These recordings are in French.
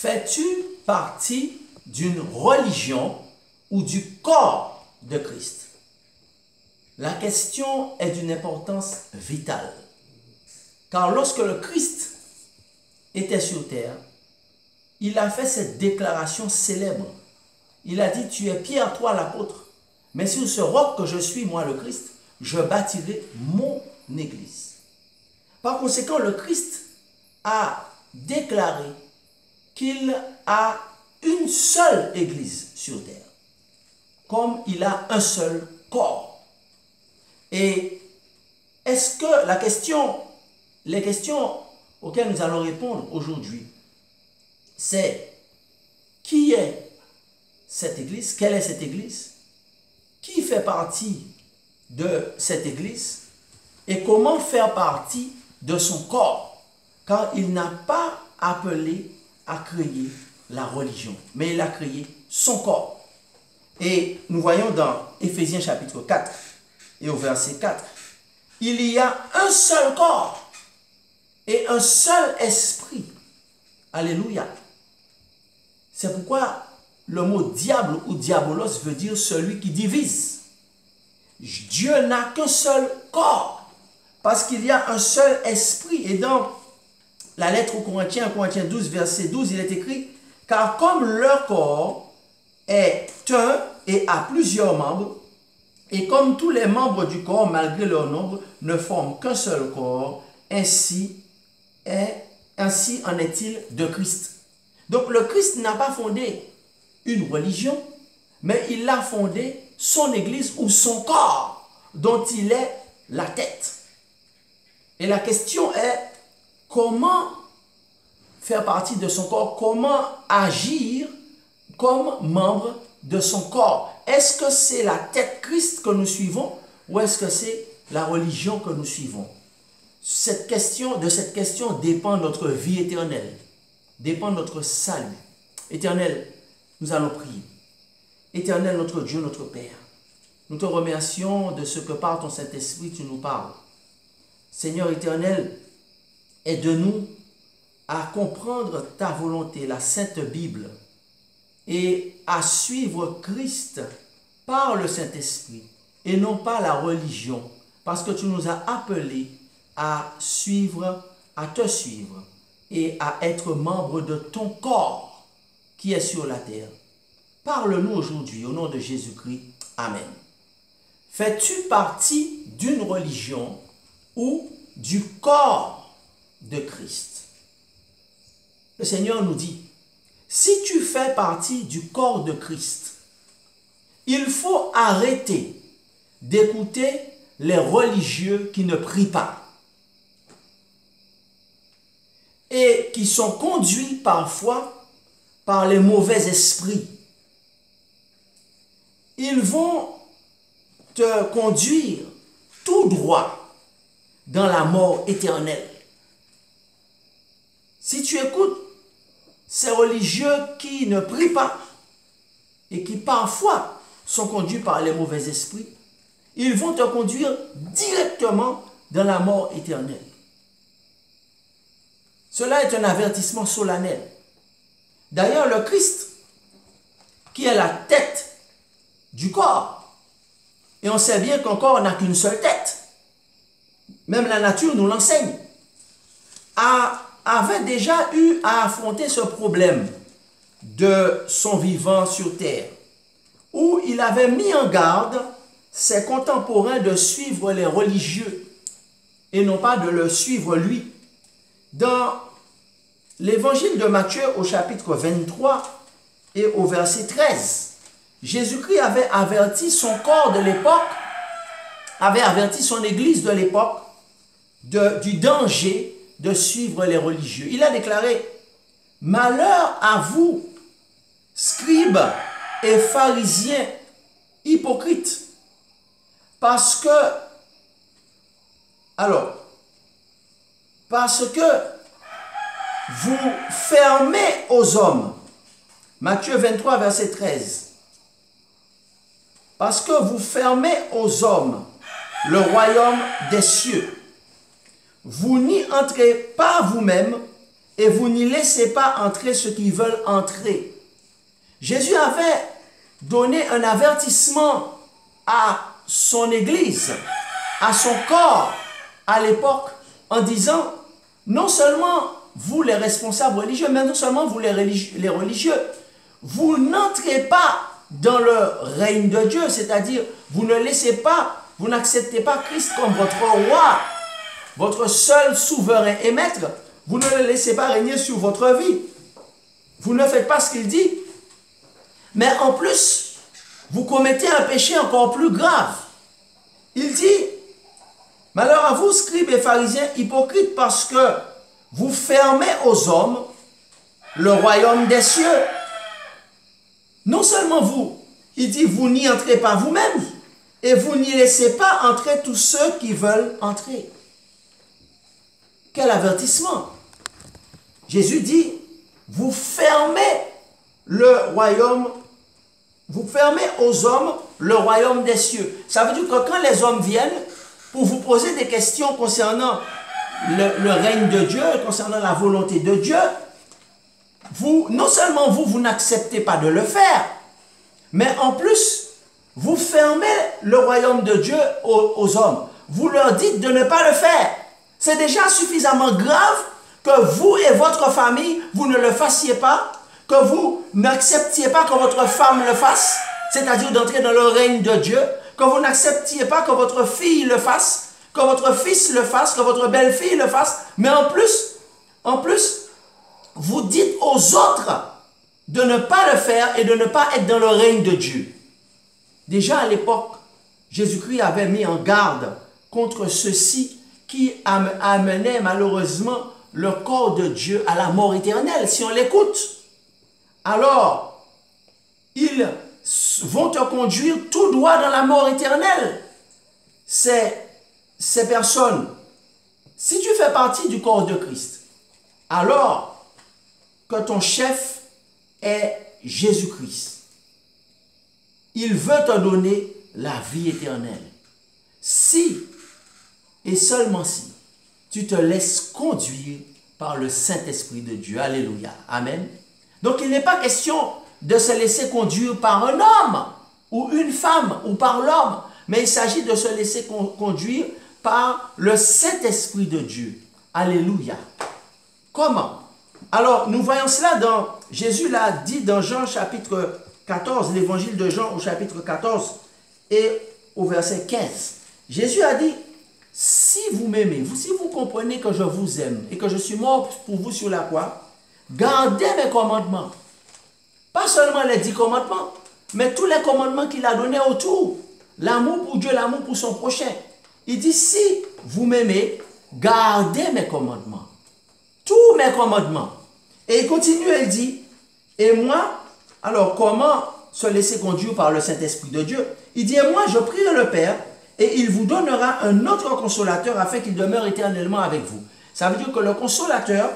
Fais-tu partie d'une religion ou du corps de Christ? La question est d'une importance vitale. Car lorsque le Christ était sur terre, il a fait cette déclaration célèbre. Il a dit, tu es Pierre, toi l'apôtre, mais sur ce roc que je suis, moi le Christ, je bâtirai mon église. Par conséquent, le Christ a déclaré qu'il a une seule église sur terre, comme il a un seul corps. Et est-ce que les questions auxquelles nous allons répondre aujourd'hui, c'est qui est cette église? Quelle est cette église? Qui fait partie de cette église? Et comment faire partie de son corps? Car il n'a pas appelé à créer la religion, mais il a créé son corps. Et nous voyons dans Éphésiens chapitre 4 et au verset 4, il y a un seul corps et un seul esprit. Alléluia. C'est pourquoi le mot diable ou diabolos veut dire celui qui divise. Dieu n'a qu'un seul corps parce qu'il y a un seul esprit. Et dans la lettre aux Corinthiens, Corinthiens 12, verset 12, il est écrit, car comme leur corps est un et a plusieurs membres, et comme tous les membres du corps, malgré leur nombre, ne forment qu'un seul corps, ainsi en est-il de Christ. Donc le Christ n'a pas fondé une religion, mais il a fondé son église ou son corps, dont il est la tête. Et la question est, comment faire partie de son corps, comment agir comme membre de son corps? Est-ce que c'est la tête Christ que nous suivons ou est-ce que c'est la religion que nous suivons? De cette question dépend notre vie éternelle, dépend notre salut. Éternel, nous allons prier. Éternel, notre Dieu, notre Père, nous te remercions de ce que par ton Saint-Esprit tu nous parles. Seigneur éternel, aide-nous à comprendre ta volonté, la Sainte Bible, et à suivre Christ par le Saint-Esprit et non pas la religion, parce que tu nous as appelés à te suivre et à être membre de ton corps qui est sur la terre. Parle-nous aujourd'hui au nom de Jésus-Christ. Amen. Fais-tu partie d'une religion ou du corps de Christ? Le Seigneur nous dit, si tu fais partie du corps de Christ, il faut arrêter d'écouter les religieux qui ne prient pas et qui sont conduits parfois par les mauvais esprits. Ils vont te conduire tout droit dans la mort éternelle. Si tu écoutes ces religieux qui ne prient pas et qui parfois sont conduits par les mauvais esprits, ils vont te conduire directement dans la mort éternelle. Cela est un avertissement solennel. D'ailleurs, le Christ, qui est la tête du corps, et on sait bien qu'un corps n'a qu'une seule tête, même la nature nous l'enseigne, avait déjà eu à affronter ce problème de son vivant sur terre, où il avait mis en garde ses contemporains de suivre les religieux et non pas de le suivre lui. Dans l'évangile de Matthieu au chapitre 23 et au verset 13, Jésus-Christ avait averti son corps de l'époque, avait averti son église de l'époque du danger de suivre les religieux. Il a déclaré, « Malheur à vous, scribes et pharisiens hypocrites, parce que vous fermez aux hommes. » Matthieu 23, verset 13. « Parce que vous fermez aux hommes le royaume des cieux. Vous n'y entrez pas vous-même et vous n'y laissez pas entrer ceux qui veulent entrer. Jésus avait donné un avertissement à son Église, à son corps à l'époque, en disant, non seulement vous les responsables religieux, mais non seulement vous les religieux, vous n'entrez pas dans le règne de Dieu, c'est-à-dire vous ne laissez pas, vous n'acceptez pas Christ comme votre roi, votre seul souverain et maître, vous ne le laissez pas régner sur votre vie. Vous ne faites pas ce qu'il dit. Mais en plus, vous commettez un péché encore plus grave. Il dit, malheur à vous, scribes et pharisiens hypocrites, parce que vous fermez aux hommes le royaume des cieux. Non seulement vous, il dit, vous n'y entrez pas vous-même, et vous n'y laissez pas entrer tous ceux qui veulent entrer. Quel avertissement! Jésus dit, vous fermez le royaume, vous fermez aux hommes le royaume des cieux. Ça veut dire que quand les hommes viennent pour vous poser des questions concernant le règne de Dieu, concernant la volonté de Dieu, vous, non seulement vous n'acceptez pas de le faire, mais en plus, vous fermez le royaume de Dieu aux hommes. Vous leur dites de ne pas le faire. C'est déjà suffisamment grave que vous et votre famille, vous ne le fassiez pas, que vous n'acceptiez pas que votre femme le fasse, c'est-à-dire d'entrer dans le règne de Dieu, que vous n'acceptiez pas que votre fille le fasse, que votre fils le fasse, que votre belle-fille le fasse, mais en plus, vous dites aux autres de ne pas le faire et de ne pas être dans le règne de Dieu. Déjà à l'époque, Jésus-Christ avait mis en garde contre ceci qui amenait malheureusement le corps de Dieu à la mort éternelle. Si on l'écoute, alors ils vont te conduire tout droit dans la mort éternelle. Ces personnes, si tu fais partie du corps de Christ, alors que ton chef est Jésus-Christ, il veut te donner la vie éternelle. Si, et seulement si, tu te laisses conduire par le Saint-Esprit de Dieu. Alléluia. Amen. Donc il n'est pas question de se laisser conduire par un homme ou une femme ou par l'homme, mais il s'agit de se laisser conduire par le Saint-Esprit de Dieu. Alléluia. Comment? Alors nous voyons cela dans, Jésus l'a dit dans Jean chapitre 14, l'évangile de Jean au chapitre 14 et au verset 15. Jésus a dit, si vous m'aimez, si vous comprenez que je vous aime et que je suis mort pour vous sur la croix, gardez mes commandements. Pas seulement les 10 commandements, mais tous les commandements qu'il a donnés autour. L'amour pour Dieu, l'amour pour son prochain. Il dit, si vous m'aimez, gardez mes commandements. Tous mes commandements. Et il continue, il dit, et moi, alors comment se laisser conduire par le Saint-Esprit de Dieu? Il dit, et moi, je prierai le Père, et il vous donnera un autre consolateur afin qu'il demeure éternellement avec vous. Ça veut dire que le consolateur,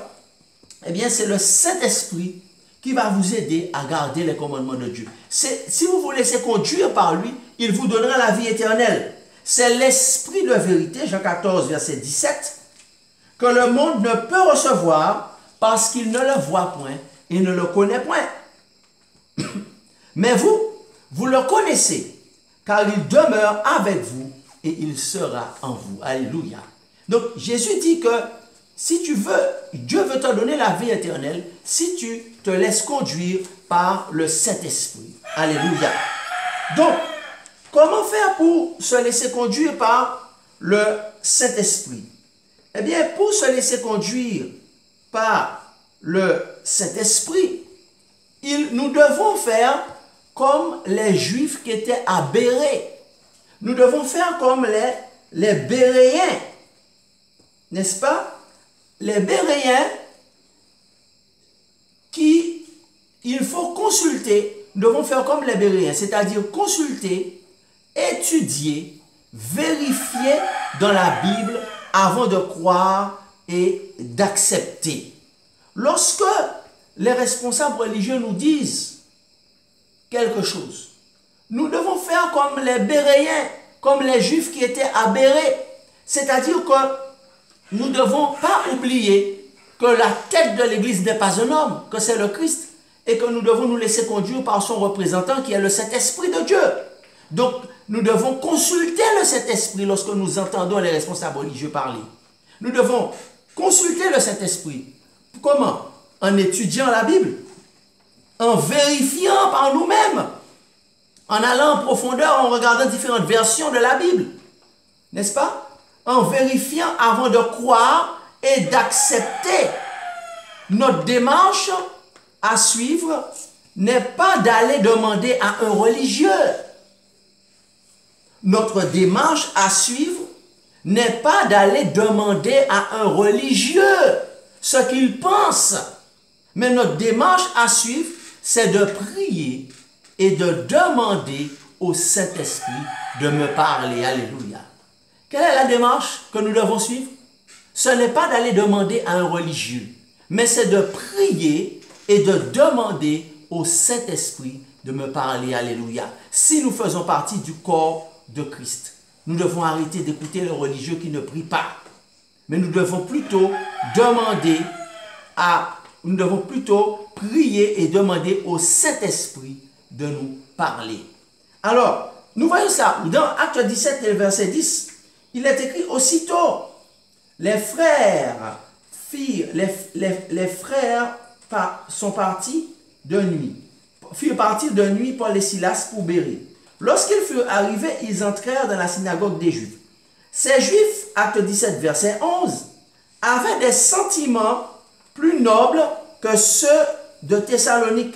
eh bien, c'est le Saint-Esprit qui va vous aider à garder les commandements de Dieu. Si vous vous laissez conduire par lui, il vous donnera la vie éternelle. C'est l'Esprit de vérité, Jean 14, verset 17, que le monde ne peut recevoir parce qu'il ne le voit point et ne le connaît point. Mais vous le connaissez, car il demeure avec vous et il sera en vous. Alléluia. Donc Jésus dit que si tu veux, Dieu veut te donner la vie éternelle si tu te laisses conduire par le Saint-Esprit. Alléluia. Donc, comment faire pour se laisser conduire par le Saint-Esprit? Eh bien, pour se laisser conduire par le Saint-Esprit, nous devons faire comme les Juifs qui étaient à Bérée. Nous devons faire comme les Béréens. N'est-ce pas? Les Béréens il faut consulter, nous devons faire comme les Béréens, c'est-à-dire consulter, étudier, vérifier dans la Bible avant de croire et d'accepter. Lorsque les responsables religieux nous disent quelque chose, nous devons faire comme les Béréens, comme les Juifs qui étaient à Bérée, c'est-à-dire que nous ne devons pas oublier que la tête de l'Église n'est pas un homme, que c'est le Christ, et que nous devons nous laisser conduire par son représentant qui est le Saint-Esprit de Dieu. Donc, nous devons consulter le Saint-Esprit lorsque nous entendons les responsables religieux parler. Nous devons consulter le Saint-Esprit. Comment? En étudiant la Bible, en vérifiant par nous-mêmes, en allant en profondeur, en regardant différentes versions de la Bible. N'est-ce pas? En vérifiant avant de croire et d'accepter. Notre démarche à suivre n'est pas d'aller demander à un religieux. Notre démarche à suivre n'est pas d'aller demander à un religieux ce qu'il pense. Mais notre démarche à suivre, c'est de prier et de demander au Saint-Esprit de me parler. Alléluia. Quelle est la démarche que nous devons suivre? Ce n'est pas d'aller demander à un religieux, mais c'est de prier et de demander au Saint-Esprit de me parler. Alléluia. Si nous faisons partie du corps de Christ, nous devons arrêter d'écouter les religieux qui ne prient pas. Mais nous devons plutôt nous devons plutôt prier et demander au Saint-Esprit de nous parler. Alors, nous voyons ça dans Acte 17 et verset 10. Il est écrit aussitôt, les frères sont partis de nuit. Firent partir de nuit Paul et Silas pour Bérée. Lorsqu'ils furent arrivés, ils entrèrent dans la synagogue des Juifs. Ces Juifs, Acte 17, verset 11, avaient des sentiments plus nobles que ceux de Thessalonique.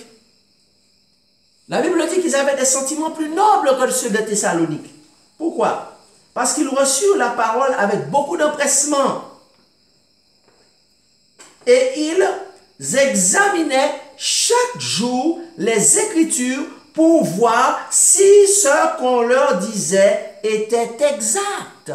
La Bible dit qu'ils avaient des sentiments plus nobles que ceux de Thessalonique. Pourquoi? Parce qu'ils reçurent la parole avec beaucoup d'empressement. Et ils examinaient chaque jour les Écritures pour voir si ce qu'on leur disait était exact.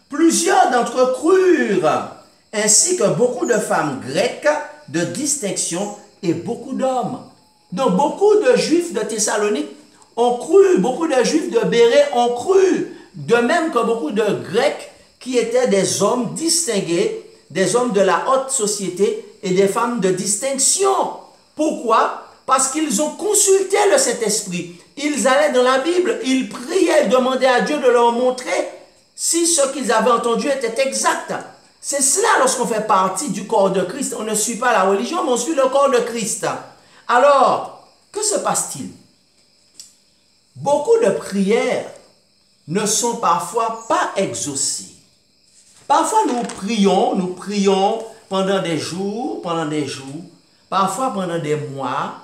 Plusieurs d'entre eux crurent, ainsi que beaucoup de femmes grecques de distinction et beaucoup d'hommes. Donc beaucoup de Juifs de Thessalonique ont cru, beaucoup de Juifs de Bérée ont cru, de même que beaucoup de Grecs qui étaient des hommes distingués, des hommes de la haute société et des femmes de distinction. Pourquoi? Parce qu'ils ont consulté le Saint-Esprit. Ils allaient dans la Bible, ils priaient, ils demandaient à Dieu de leur montrer si ce qu'ils avaient entendu était exact. C'est cela lorsqu'on fait partie du corps de Christ. On ne suit pas la religion, mais on suit le corps de Christ. Alors, que se passe-t-il? Beaucoup de prières ne sont parfois pas exaucées. Parfois nous prions pendant des jours, parfois pendant des mois,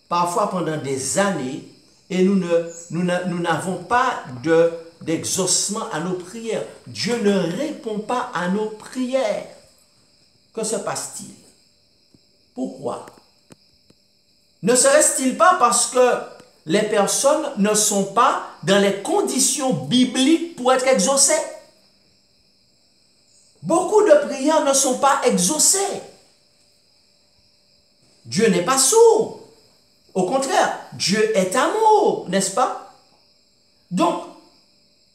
parfois pendant des années, et nous n'avons pas d'exaucement à nos prières. Dieu ne répond pas à nos prières. Que se passe-t-il? Pourquoi? Ne serait-il pas parce que les personnes ne sont pas dans les conditions bibliques pour être exaucées? Beaucoup de prières ne sont pas exaucées. Dieu n'est pas sourd. Au contraire, Dieu est amour, n'est-ce pas? Donc,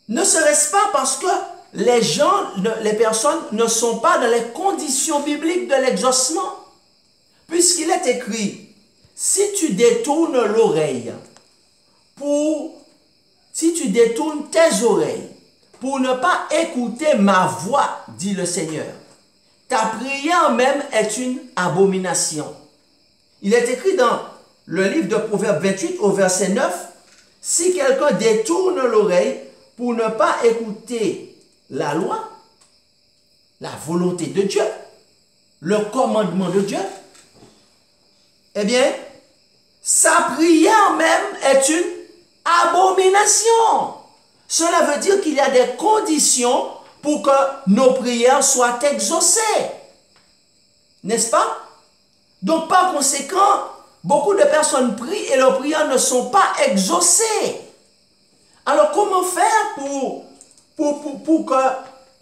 ne serait-ce pas parce que les personnes ne sont pas dans les conditions bibliques de l'exaucement? Puisqu'il est écrit, si tu détournes l'oreille, si tu détournes tes oreilles pour ne pas écouter ma voix, dit le Seigneur, ta prière même est une abomination. Il est écrit dans le livre de Proverbes 28 au verset 9, si quelqu'un détourne l'oreille pour ne pas écouter la loi, la volonté de Dieu, le commandement de Dieu, eh bien, sa prière même est une abomination. Cela veut dire qu'il y a des conditions pour que nos prières soient exaucées. N'est-ce pas? Donc, par conséquent, beaucoup de personnes prient et leurs prières ne sont pas exaucées. Alors, comment faire pour que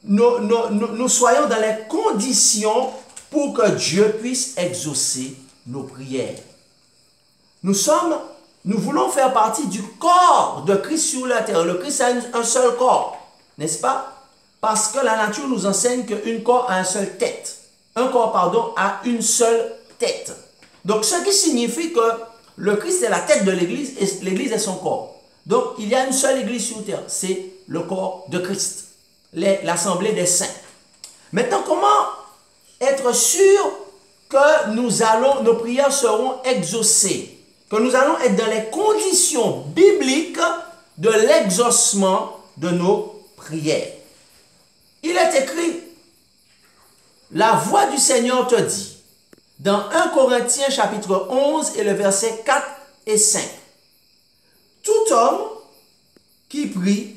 nous soyons dans les conditions pour que Dieu puisse exaucer nos prières? Nous voulons faire partie du corps de Christ sur la terre. Le Christ a un seul corps, n'est-ce pas? Parce que la nature nous enseigne qu'un corps a une seule tête. a une seule tête. Donc, ce qui signifie que le Christ est la tête de l'Église et l'Église est son corps. Donc, il y a une seule Église sur terre, c'est le corps de Christ, l'assemblée des saints. Maintenant, comment être sûr que nos prières seront exaucées, que nous allons être dans les conditions bibliques de l'exaucement de nos prières? Il est écrit, la voix du Seigneur te dit, dans 1 Corinthiens chapitre 11 et le verset 4 et 5. Tout homme qui prie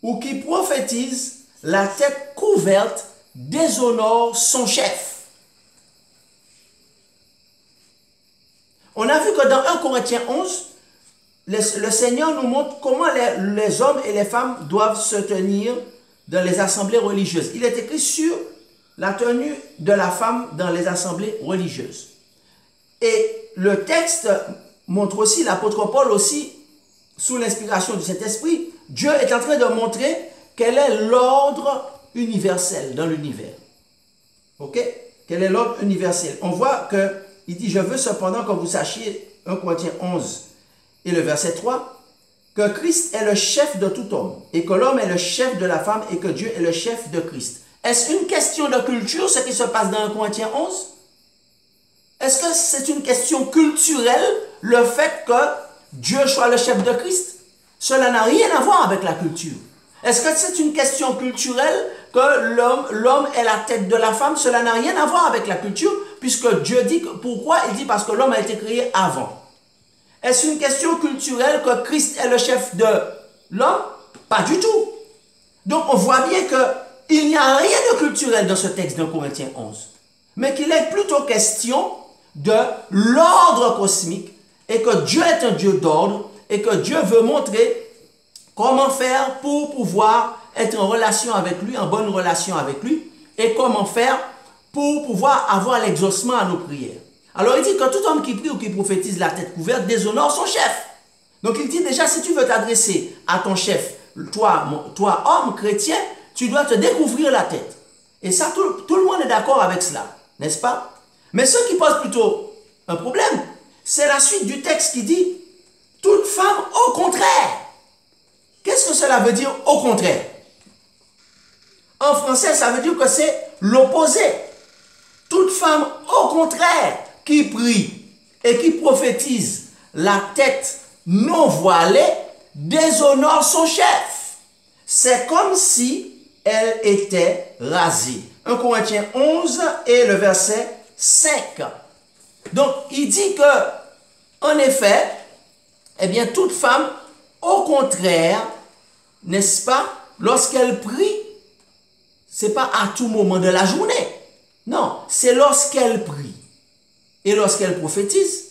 ou qui prophétise la tête couverte déshonore son chef. On a vu que dans 1 Corinthiens 11, le Seigneur nous montre comment les hommes et les femmes doivent se tenir dans les assemblées religieuses. Il est écrit sur la tenue de la femme dans les assemblées religieuses. Et le texte montre aussi, l'apôtre Paul aussi, sous l'inspiration du Saint-Esprit, Dieu est en train de montrer quel est l'ordre universel dans l'univers. Ok? Quel est l'ordre universel? On voit qu'il dit, je veux cependant que vous sachiez, 1 Corinthiens 11 et le verset 3, que Christ est le chef de tout homme, et que l'homme est le chef de la femme, et que Dieu est le chef de Christ. Est-ce une question de culture, ce qui se passe dans 1 Corinthiens 11? Est-ce que c'est une question culturelle, le fait que Dieu soit le chef de Christ? Cela n'a rien à voir avec la culture. Est-ce que c'est une question culturelle que l'homme est la tête de la femme? Cela n'a rien à voir avec la culture, puisque Dieu dit, pourquoi? Il dit parce que l'homme a été créé avant. Est-ce une question culturelle que Christ est le chef de l'homme? Pas du tout. Donc on voit bien qu'il n'y a rien de culturel dans ce texte de Corinthiens 11, mais qu'il est plutôt question de l'ordre cosmique et que Dieu est un Dieu d'ordre et que Dieu veut montrer comment faire pour pouvoir être en relation avec lui, en bonne relation avec lui, et comment faire pour pouvoir avoir l'exaucement à nos prières. Alors il dit que tout homme qui prie ou qui prophétise la tête couverte déshonore son chef. Donc il dit déjà, si tu veux t'adresser à ton chef, toi homme chrétien, tu dois te découvrir la tête. Et ça, tout le monde est d'accord avec cela, n'est-ce pas? Mais ce qui pose plutôt un problème, c'est la suite du texte qui dit, toute femme au contraire. Qu'est-ce que cela veut dire au contraire? En français, ça veut dire que c'est l'opposé. Toute femme au contraire qui prie et qui prophétise la tête non voilée déshonore son chef. C'est comme si elle était rasée. 1 Corinthiens 11 et le verset 5. Donc, il dit que, en effet, eh bien, toute femme, au contraire, n'est-ce pas, lorsqu'elle prie, c'est pas à tout moment de la journée. Non, c'est lorsqu'elle prie et lorsqu'elle prophétise,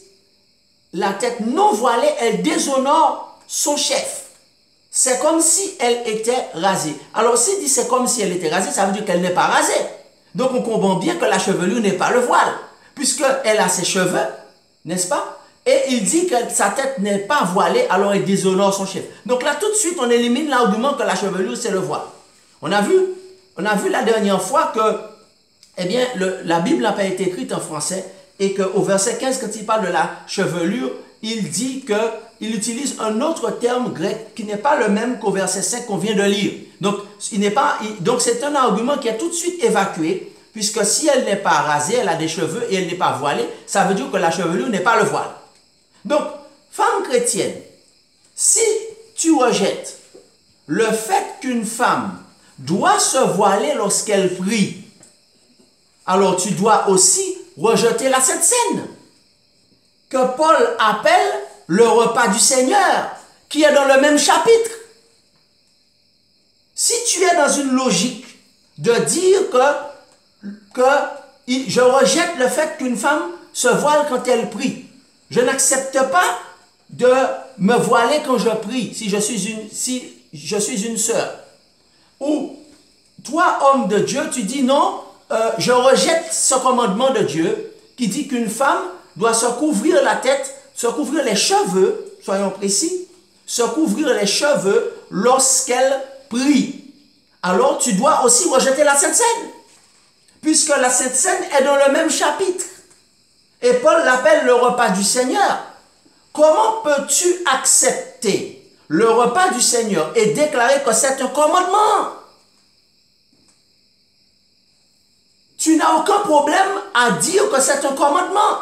la tête non voilée, elle déshonore son chef. C'est comme si elle était rasée. Alors, s'il dit c'est comme si elle était rasée, ça veut dire qu'elle n'est pas rasée. Donc, on comprend bien que la chevelure n'est pas le voile, puisqu'elle a ses cheveux, n'est-ce pas? Et il dit que sa tête n'est pas voilée, alors elle déshonore son chef. Donc là, tout de suite, on élimine l'argument que la chevelure, c'est le voile. On a vu la dernière fois que, eh bien, la Bible n'a pas été écrite en français et qu'au verset 15, quand il parle de la chevelure, il dit qu'il utilise un autre terme grec qui n'est pas le même qu'au verset 5 qu'on vient de lire. Donc, c'est un argument qui est tout de suite évacué, puisque si elle n'est pas rasée, elle a des cheveux et elle n'est pas voilée, ça veut dire que la chevelure n'est pas le voile. Donc, femme chrétienne, si tu rejettes le fait qu'une femme doit se voiler lorsqu'elle prie, alors tu dois aussi rejeter la Sainte Seine, que Paul appelle le repas du Seigneur, qui est dans le même chapitre. Si tu es dans une logique de dire que je rejette le fait qu'une femme se voile quand elle prie, je n'accepte pas de me voiler quand je prie, si je suis une sœur. Ou toi, homme de Dieu, tu dis non, je rejette ce commandement de Dieu qui dit qu'une femme doit se couvrir la tête, se couvrir les cheveux, soyons précis, se couvrir les cheveux lorsqu'elle prie. Alors tu dois aussi rejeter la Sainte Seine. puisque la Sainte Seine est dans le même chapitre. Et Paul l'appelle le repas du Seigneur. Comment peux-tu accepter le repas du Seigneur et déclarer que c'est un commandement? Tu n'as aucun problème à dire que c'est un commandement.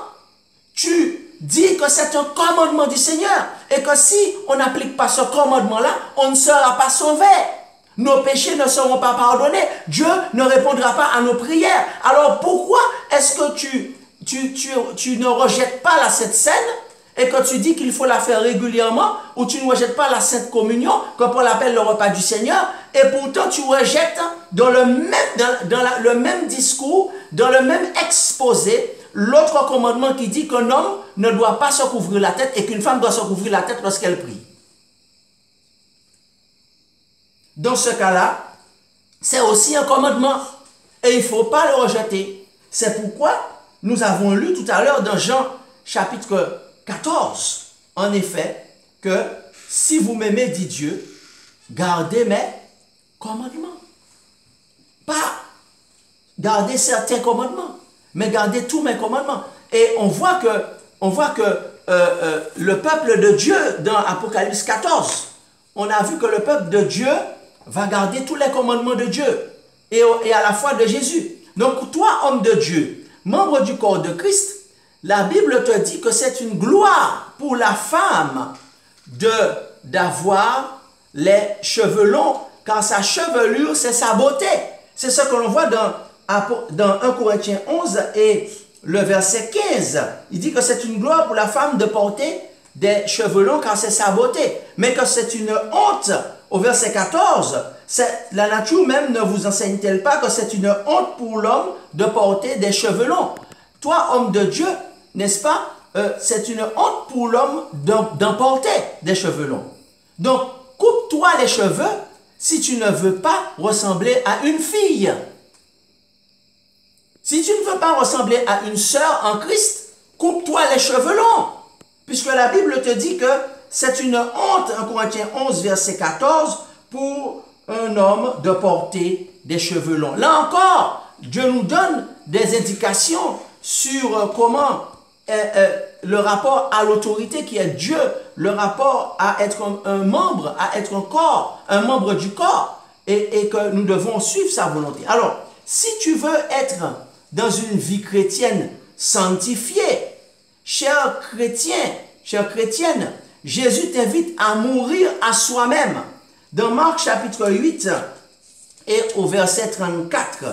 Tu dis que c'est un commandement du Seigneur et que si on n'applique pas ce commandement-là, on ne sera pas sauvé. Nos péchés ne seront pas pardonnés. Dieu ne répondra pas à nos prières. Alors pourquoi est-ce que tu ne rejettes pas la Sainte Seine et que tu dis qu'il faut la faire régulièrement, ou tu ne rejettes pas la Sainte Communion, que Paul appelle le repas du Seigneur, et pourtant tu rejettes dans le même discours, dans le même exposé, l'autre commandement qui dit qu'un homme ne doit pas se couvrir la tête et qu'une femme doit se couvrir la tête lorsqu'elle prie. Dans ce cas-là, c'est aussi un commandement et il ne faut pas le rejeter. C'est pourquoi nous avons lu tout à l'heure dans Jean chapitre 14, en effet, que si vous m'aimez, dit Dieu, gardez mes commandements. Pas garder certains commandements, mais gardez tous mes commandements. Et on voit que le peuple de Dieu, dans Apocalypse 14, on a vu que le peuple de Dieu va garder tous les commandements de Dieu et à la foi de Jésus. Donc toi, homme de Dieu, membre du corps de Christ, la Bible te dit que c'est une gloire pour la femme d'avoir les cheveux longs, car sa chevelure, c'est sa beauté. C'est ce que l'on voit dans 1 Corinthiens 11 et le verset 15. Il dit que c'est une gloire pour la femme de porter des cheveux longs, car c'est sa beauté. Mais que c'est une honte, au verset 14, la nature même ne vous enseigne-t-elle pas que c'est une honte pour l'homme de porter des cheveux longs? Toi, homme de Dieu, n'est-ce pas? C'est une honte pour l'homme d'en porter des cheveux longs. Donc, coupe-toi les cheveux si tu ne veux pas ressembler à une fille. Si tu ne veux pas ressembler à une sœur en Christ, coupe-toi les cheveux longs. Puisque la Bible te dit que c'est une honte, 1 Corinthiens 11, verset 14, pour un homme de porter des cheveux longs. Là encore, Dieu nous donne des indications sur comment le rapport à l'autorité qui est Dieu, le rapport à être un membre, à être un corps, un membre du corps, et que nous devons suivre sa volonté. Alors, si tu veux être dans une vie chrétienne sanctifiée, cher chrétien, chère chrétienne, Jésus t'invite à mourir à soi-même. Dans Marc chapitre 8 et au verset 34,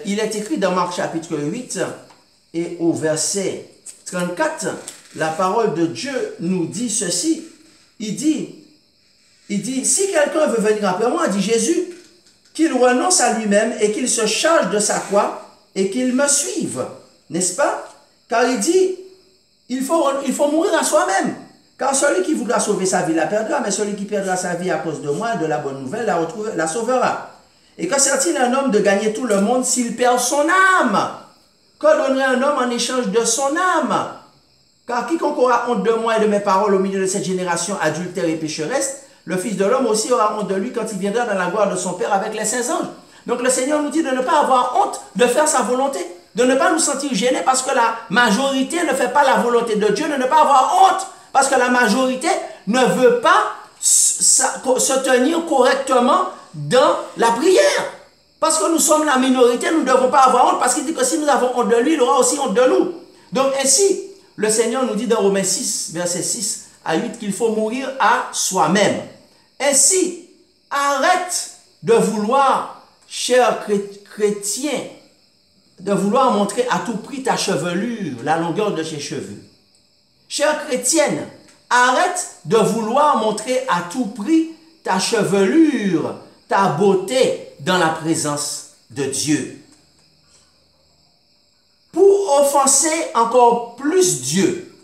il est écrit dans Marc chapitre 8 et au verset 34, la parole de Dieu nous dit ceci. Il dit, si quelqu'un veut venir après moi, dit Jésus, qu'il renonce à lui-même et qu'il se charge de sa croix et qu'il me suive. N'est-ce pas? Car il dit, il faut mourir à soi-même. Car celui qui voudra sauver sa vie la perdra, mais celui qui perdra sa vie à cause de moi, de la bonne nouvelle, la sauvera. Et que sert-il un homme de gagner tout le monde s'il perd son âme? Que donnerait un homme en échange de son âme? Car quiconque aura honte de moi et de mes paroles au milieu de cette génération adultère et pécheresse, le Fils de l'homme aussi aura honte de lui quand il viendra dans la gloire de son Père avec les saints anges. Donc le Seigneur nous dit de ne pas avoir honte de faire sa volonté, de ne pas nous sentir gênés parce que la majorité ne fait pas la volonté de Dieu, de ne pas avoir honte parce que la majorité ne veut pas se tenir correctement dans la prière. Parce que nous sommes la minorité, nous ne devons pas avoir honte, parce qu'il dit que si nous avons honte de lui, il aura aussi honte de nous. Donc ainsi, le Seigneur nous dit dans Romains 6, verset 6 à 8, qu'il faut mourir à soi-même. Ainsi, arrête de vouloir, cher chrétien, de vouloir montrer à tout prix ta chevelure, la longueur de tes cheveux. Chère chrétienne, arrête de vouloir montrer à tout prix ta chevelure, ta beauté dans la présence de Dieu. Pour offenser encore plus Dieu,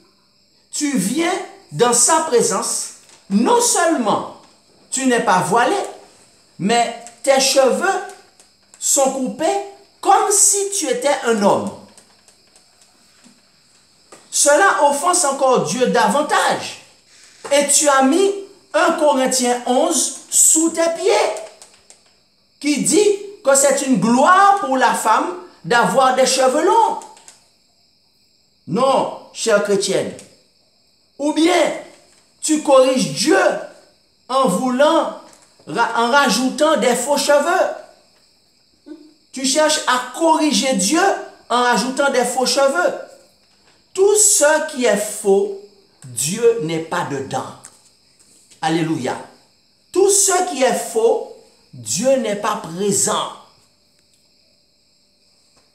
tu viens dans sa présence, non seulement tu n'es pas voilé, mais tes cheveux sont coupés comme si tu étais un homme. Cela offense encore Dieu davantage. Et tu as mis 1 Corinthiens 11 sous tes pieds, qui dit que c'est une gloire pour la femme d'avoir des cheveux longs. Non, chère chrétienne. Ou bien, tu corriges Dieu en en rajoutant des faux cheveux. Tu cherches à corriger Dieu en rajoutant des faux cheveux. Tout ce qui est faux, Dieu n'est pas dedans. Alléluia. Tout ce qui est faux, Dieu n'est pas présent.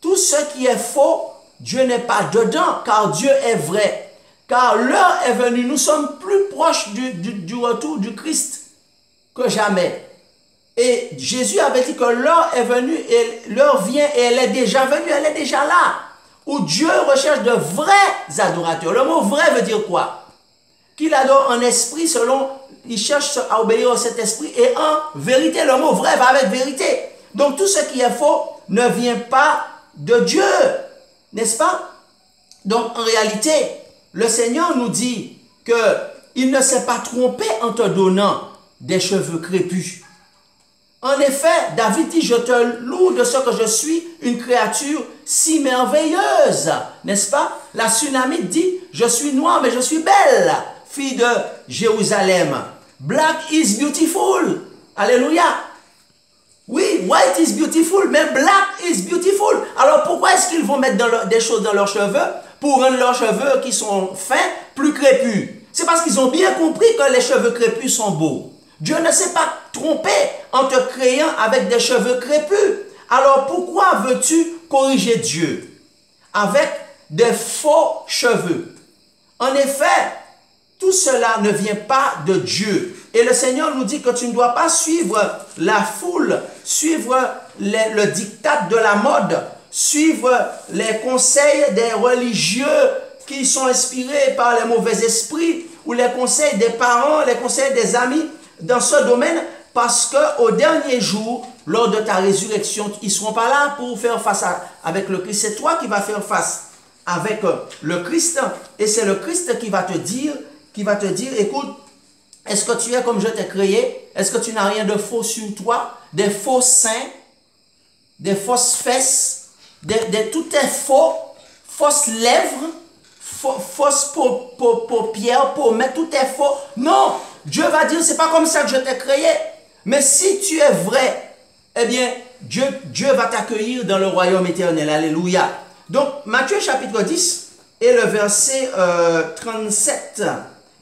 Tout ce qui est faux, Dieu n'est pas dedans, car Dieu est vrai. Car l'heure est venue, nous sommes plus proches du retour du Christ que jamais. Et Jésus avait dit que l'heure est venue, et l'heure vient, et elle est déjà venue, elle est déjà là. Où Dieu recherche de vrais adorateurs. Le mot vrai veut dire quoi? Qu'il adore en esprit selon, il cherche à obéir à cet esprit, et en vérité, le mot vrai va avec vérité. Donc tout ce qui est faux ne vient pas de Dieu, n'est-ce pas? Donc en réalité, le Seigneur nous dit qu'il ne s'est pas trompé en te donnant des cheveux crépus. En effet, David dit, je te loue de ce que je suis une créature si merveilleuse, n'est-ce pas? La Sunamite dit, je suis noire mais je suis belle, fille de Jérusalem. Black is beautiful. Alléluia. Oui, white is beautiful, mais black is beautiful. Alors pourquoi est-ce qu'ils vont mettre des choses dans leurs cheveux pour rendre leurs cheveux qui sont fins plus crépus? C'est parce qu'ils ont bien compris que les cheveux crépus sont beaux. Dieu ne s'est pas trompé en te créant avec des cheveux crépus. Alors pourquoi veux-tu corriger Dieu avec des faux cheveux? En effet, tout cela ne vient pas de Dieu. Et le Seigneur nous dit que tu ne dois pas suivre la foule, suivre le diktat de la mode, suivre les conseils des religieux qui sont inspirés par les mauvais esprits, ou les conseils des parents, les conseils des amis dans ce domaine, parce qu'au dernier jour, lors de ta résurrection, ils ne seront pas là pour faire face avec le Christ. C'est toi qui vas faire face avec le Christ, et c'est le Christ qui va te dire, écoute, est-ce que tu es comme je t'ai créé? Est-ce que tu n'as rien de faux sur toi? Des faux seins, des fausses fesses, tout est faux, fausses lèvres, fausses paupières, pommettes, tout est faux. Non, Dieu va dire, c'est pas comme ça que je t'ai créé. Mais si tu es vrai, eh bien, Dieu va t'accueillir dans le royaume éternel. Alléluia. Donc, Matthieu chapitre 10 et le verset 37,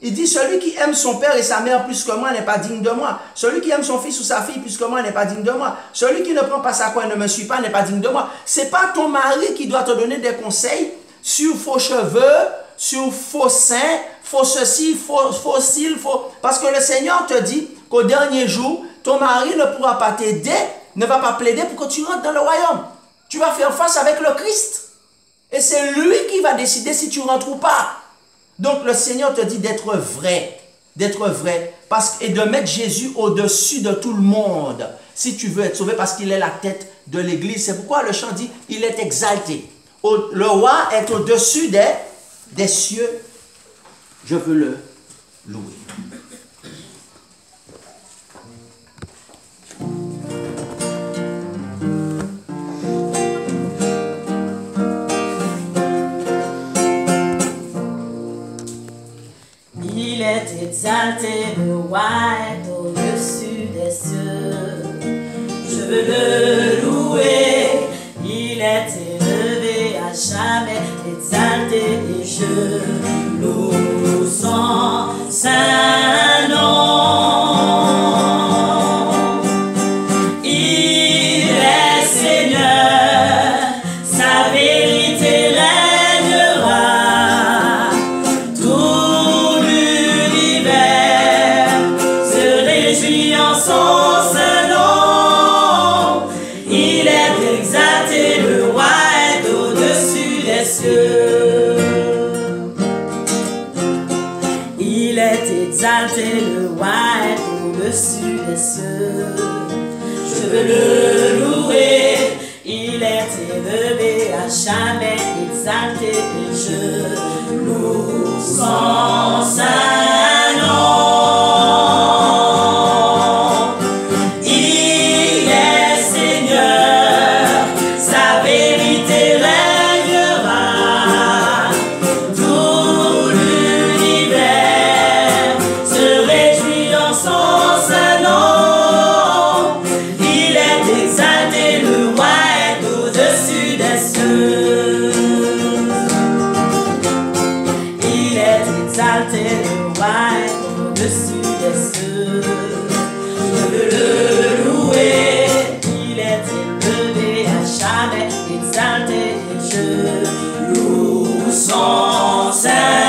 il dit, celui qui aime son père et sa mère plus que moi n'est pas digne de moi. Celui qui aime son fils ou sa fille plus que moi n'est pas digne de moi. Celui qui ne prend pas sa croix et ne me suit pas n'est pas digne de moi. C'est pas ton mari qui doit te donner des conseils sur faux cheveux, sur faux seins, faux ceci, faux cils, faux... Parce que le Seigneur te dit qu'au dernier jour, ton mari ne pourra pas t'aider, ne va pas plaider pour que tu rentres dans le royaume. Tu vas faire face avec le Christ. Et c'est lui qui va décider si tu rentres ou pas. Donc le Seigneur te dit d'être vrai, et de mettre Jésus au-dessus de tout le monde, si tu veux être sauvé, parce qu'il est la tête de l'Église. C'est pourquoi le chant dit, il est exalté. Le roi est au-dessus des cieux. Je veux le louer. Il est exalté, le roi est au-dessus des cieux. Je veux le louer, il est élevé à jamais, exalté, et je loue son saint nom. Il est Seigneur, sa vérité régnera. Tout l'univers se réjouit en son saint nom. Il est exalté, le roi est au-dessus des cieux. Il est exalté, le roi est au-dessus des cieux. Je veux le louer, il est élevé à jamais, exalté, et je loue son saint nom. Il est Seigneur, sa vérité loue son Saint.